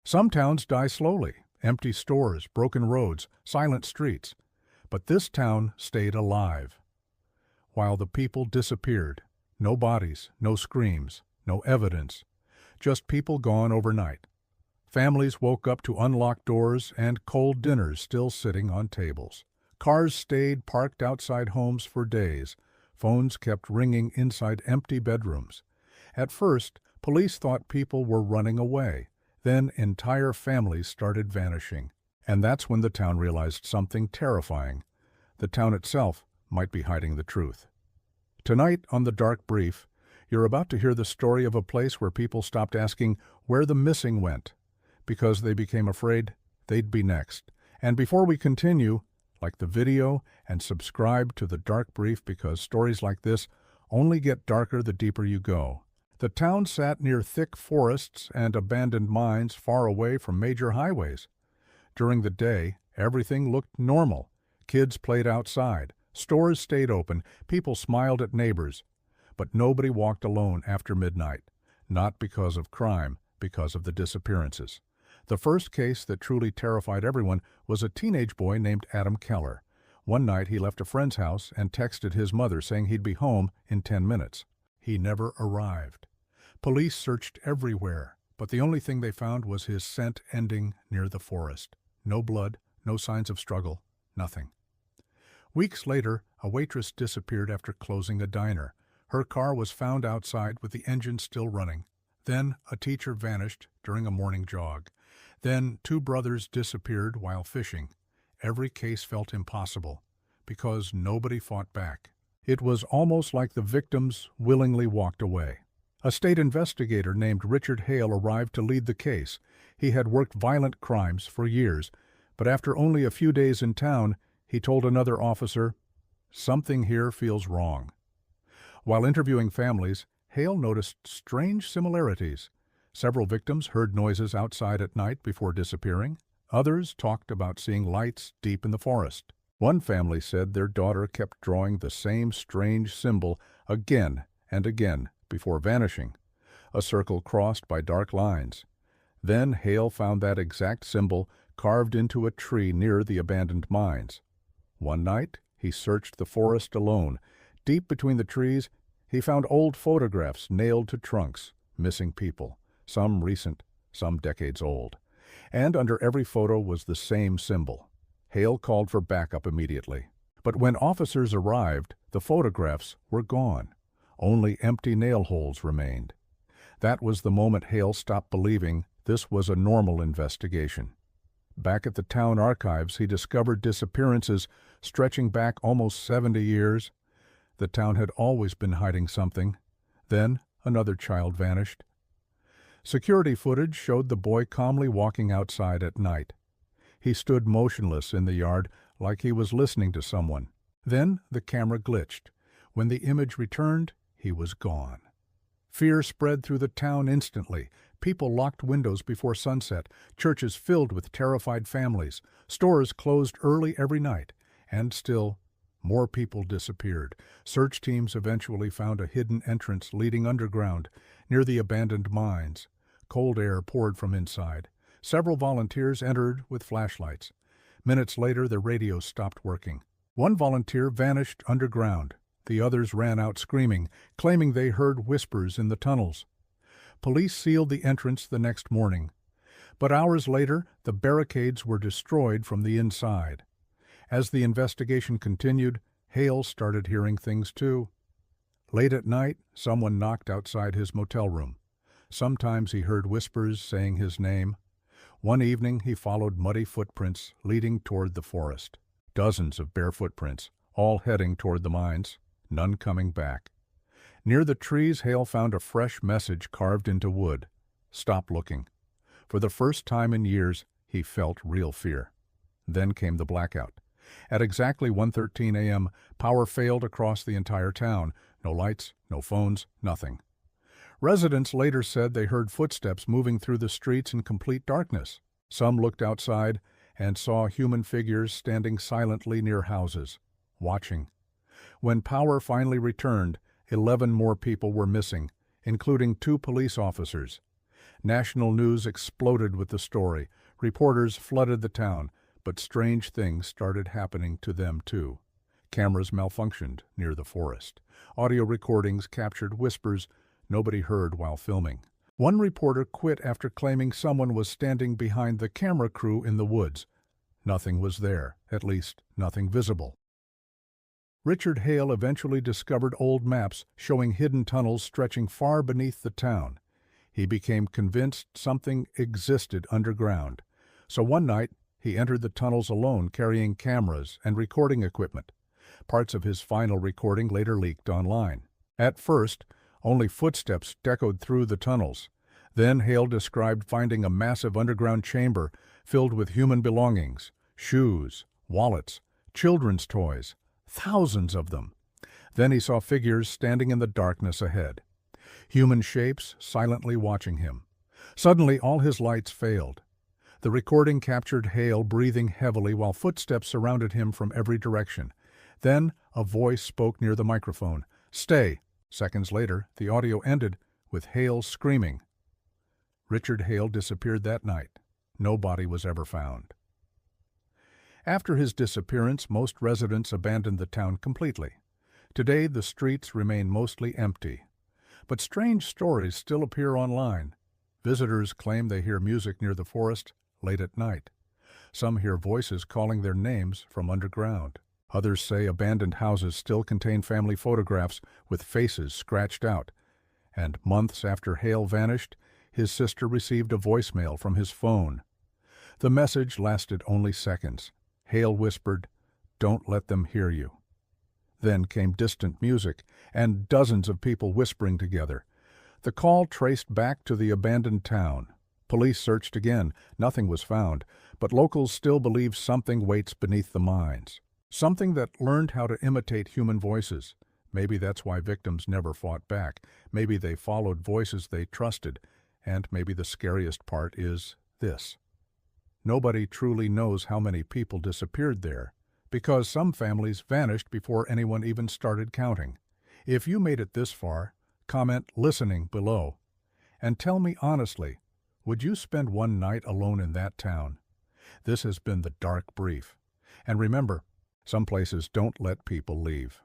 Some towns die slowly, empty stores, broken roads, silent streets. But this town stayed alive. While the people disappeared, no bodies, no screams, no evidence, just people gone overnight. Families woke up to unlocked doors and cold dinners still sitting on tables. Cars stayed parked outside homes for days. Phones kept ringing inside empty bedrooms. At first, police thought people were running away. Then entire families started vanishing. And that's when the town realized something terrifying. The town itself might be hiding the truth. Tonight on The Dark Brief, you're about to hear the story of a place where people stopped asking where the missing went, because they became afraid they'd be next. And before we continue, like the video and subscribe to The Dark Brief, because stories like this only get darker the deeper you go. The town sat near thick forests and abandoned mines far away from major highways. During the day, everything looked normal. Kids played outside, stores stayed open, people smiled at neighbors. But nobody walked alone after midnight, not because of crime, because of the disappearances. The first case that truly terrified everyone was a teenage boy named Adam Keller. One night he left a friend's house and texted his mother saying he'd be home in 10 minutes. He never arrived. Police searched everywhere, but the only thing they found was his scent ending near the forest. No blood, no signs of struggle, nothing. Weeks later, a waitress disappeared after closing a diner. Her car was found outside with the engine still running. Then a teacher vanished during a morning jog. Then 2 brothers disappeared while fishing. Every case felt impossible, because nobody fought back. It was almost like the victims willingly walked away. A state investigator named Richard Hale arrived to lead the case. He had worked violent crimes for years, but after only a few days in town, he told another officer, "Something here feels wrong." While interviewing families, Hale noticed strange similarities. Several victims heard noises outside at night before disappearing. Others talked about seeing lights deep in the forest. One family said their daughter kept drawing the same strange symbol again and again before vanishing, a circle crossed by dark lines. Then Hale found that exact symbol carved into a tree near the abandoned mines. One night, he searched the forest alone. Deep between the trees, he found old photographs nailed to trunks, missing people, some recent, some decades old. And under every photo was the same symbol. Hale called for backup immediately. But when officers arrived, the photographs were gone. Only empty nail holes remained. That was the moment Hale stopped believing this was a normal investigation. Back at the town archives, he discovered disappearances stretching back almost 70 years. The town had always been hiding something. Then another child vanished. Security footage showed the boy calmly walking outside at night. He stood motionless in the yard like he was listening to someone. Then the camera glitched. When the image returned, he was gone. Fear spread through the town instantly. People locked windows before sunset, churches filled with terrified families, stores closed early every night, and still more people disappeared. Search teams eventually found a hidden entrance leading underground near the abandoned mines. Cold air poured from inside. Several volunteers entered with flashlights. Minutes later, the radio stopped working. One volunteer vanished underground. The others ran out screaming, claiming they heard whispers in the tunnels. Police sealed the entrance the next morning. But hours later, the barricades were destroyed from the inside. As the investigation continued, Hale started hearing things too. Late at night, someone knocked outside his motel room. Sometimes he heard whispers saying his name. One evening, he followed muddy footprints leading toward the forest. Dozens of bare footprints, all heading toward the mines, none coming back. Near the trees, Hale found a fresh message carved into wood. "Stop looking." For the first time in years, he felt real fear. Then came the blackout. At exactly 1:13 a.m., power failed across the entire town. No lights, no phones, nothing. Residents later said they heard footsteps moving through the streets in complete darkness. Some looked outside and saw human figures standing silently near houses, watching. When power finally returned, 11 more people were missing, including 2 police officers. National news exploded with the story. Reporters flooded the town, but strange things started happening to them too. Cameras malfunctioned near the forest. Audio recordings captured whispers nobody heard while filming. One reporter quit after claiming someone was standing behind the camera crew in the woods. Nothing was there, at least nothing visible. Richard Hale eventually discovered old maps showing hidden tunnels stretching far beneath the town. He became convinced something existed underground. So one night, he entered the tunnels alone, carrying cameras and recording equipment. Parts of his final recording later leaked online. At first, only footsteps echoed through the tunnels. Then Hale described finding a massive underground chamber filled with human belongings, shoes, wallets, children's toys, thousands of them. Then he saw figures standing in the darkness ahead. Human shapes silently watching him. Suddenly, all his lights failed. The recording captured Hale breathing heavily while footsteps surrounded him from every direction. Then a voice spoke near the microphone. "Stay." Seconds later, the audio ended with Hale screaming. Richard Hale disappeared that night. No body was ever found. After his disappearance, most residents abandoned the town completely. Today, the streets remain mostly empty. But strange stories still appear online. Visitors claim they hear music near the forest late at night. Some hear voices calling their names from underground. Others say abandoned houses still contain family photographs with faces scratched out. And months after Hale vanished, his sister received a voicemail from his phone. The message lasted only seconds. Hale whispered, "Don't let them hear you." Then came distant music and dozens of people whispering together. The call traced back to the abandoned town. Police searched again. Nothing was found, but locals still believe something waits beneath the mines. Something that learned how to imitate human voices. Maybe that's why victims never fought back. Maybe they followed voices they trusted. And maybe the scariest part is this. Nobody truly knows how many people disappeared there, because some families vanished before anyone even started counting. If you made it this far, comment "listening" below. And tell me honestly, would you spend one night alone in that town? This has been the Dark Brief. And remember, some places don't let people leave.